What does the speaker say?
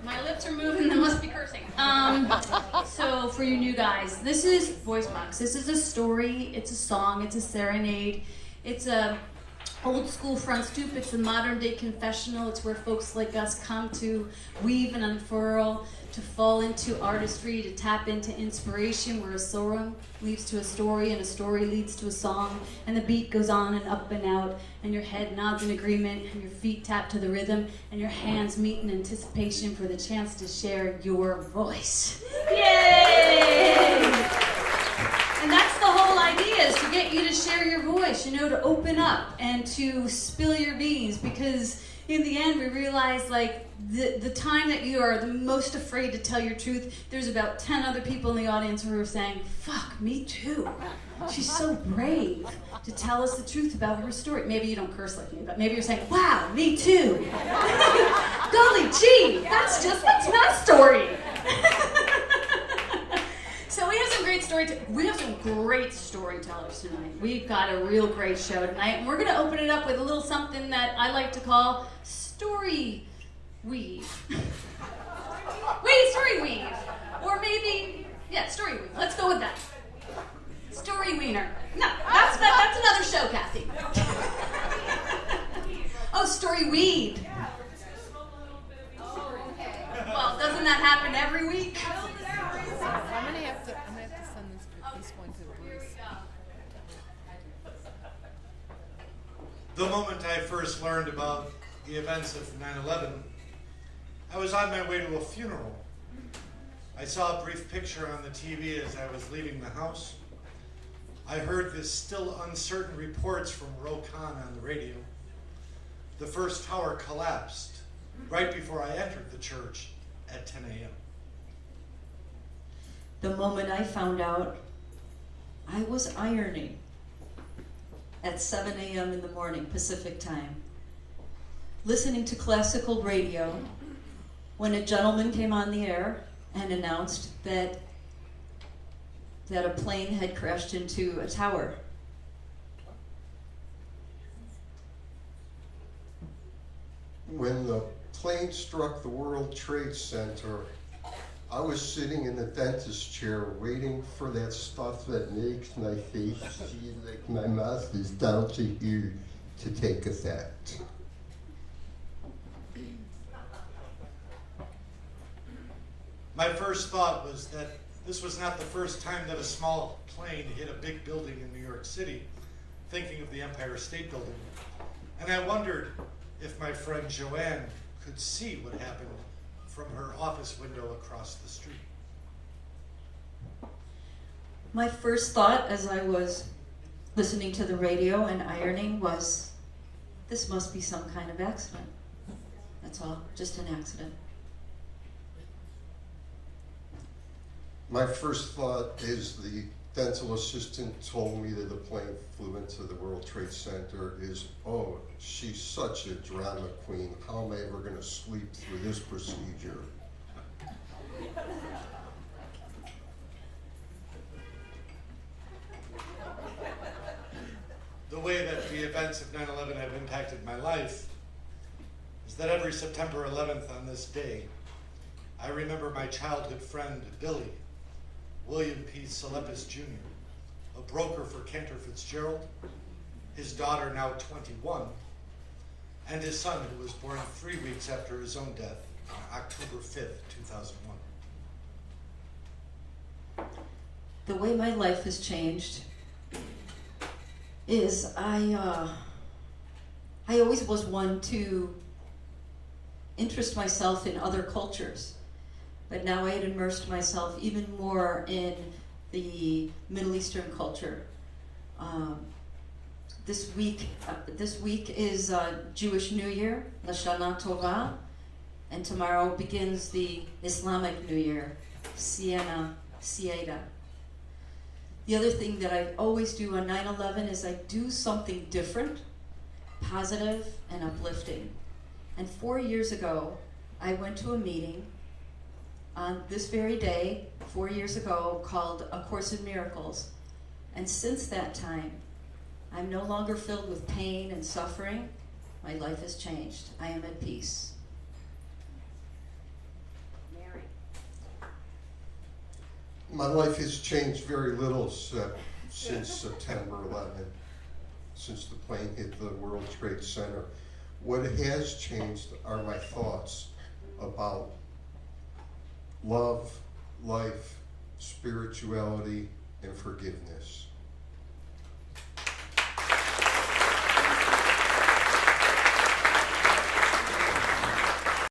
My lips are moving, they must be cursing. So for you new guys, this is Voicebox. This is a story, it's a song, it's a serenade, it's a old school front stoop, it's a modern day confessional. It's where folks like us come to weave and unfurl, to fall into artistry, to tap into inspiration, where a song leads to a story and a story leads to a song, and the beat goes on and up and out, and your head nods in agreement, and your feet tap to the rhythm, and your hands meet in anticipation for the chance to share your voice. Yay! And that's the whole idea, is to get you to share your voice, to open up and to spill your beans, because in the end we realize, like, the time that you are the most afraid to tell your truth, there's about 10 other people in the audience who are saying, fuck, me too. She's so brave to tell us the truth about her story. Maybe you don't curse like me, but maybe you're saying, wow, me too. Golly gee, that's my story. So we have some great storytellers tonight. We've got a real great show tonight, and we're going to open it up with a little something that I like to call story weave. Story weave. Or maybe, story weave. Let's go with that. Story wiener. No, that's another show, Kathy. Oh, story weed. Well, doesn't that happen every week? I'm gonna have to send this one to Bruce. The moment I first learned about the events of 9/11, I was on my way to a funeral. I saw a brief picture on the TV as I was leaving the house. I heard the still uncertain reports from Rokan on the radio. The first tower collapsed right before I entered the church at 10 a.m. The moment I found out, I was ironing at 7 a.m. in the morning, Pacific time, listening to classical radio when a gentleman came on the air and announced that a plane had crashed into a tower. When the plane struck the World Trade Center, I was sitting in the dentist chair waiting for that stuff that makes my face feel like my mouth is down to here to take effect. My first thought was that this was not the first time that a small plane hit a big building in New York City, thinking of the Empire State Building. And I wondered if my friend Joanne could see what happened from her office window across the street. My first thought as I was listening to the radio and ironing was, this must be some kind of accident. That's all, just an accident. My first thought is the dental assistant told me that the plane flew into the World Trade Center is, oh, she's such a drama queen. How am I ever going to sleep through this procedure? The way that the events of 9/11 have impacted my life is that every September 11th on this day, I remember my childhood friend, Billy, William P. Salepis Jr., a broker for Cantor Fitzgerald, his daughter, now 21, and his son, who was born 3 weeks after his own death on October 5th, 2001. The way my life has changed is I always was one to interest myself in other cultures. But now I had immersed myself even more in the Middle Eastern culture. This week is Jewish New Year, Lashana Tova, and tomorrow begins the Islamic New Year, Siena Sieda. The other thing that I always do on 9/11 is I do something different, positive and uplifting. And 4 years ago, I went to a meeting on this very day, 4 years ago, called A Course in Miracles. And since that time, I'm no longer filled with pain and suffering. My life has changed. I am at peace. My life has changed very little since September 11th, since the plane hit the World Trade Center. What has changed are my thoughts about love, life, spirituality, and forgiveness.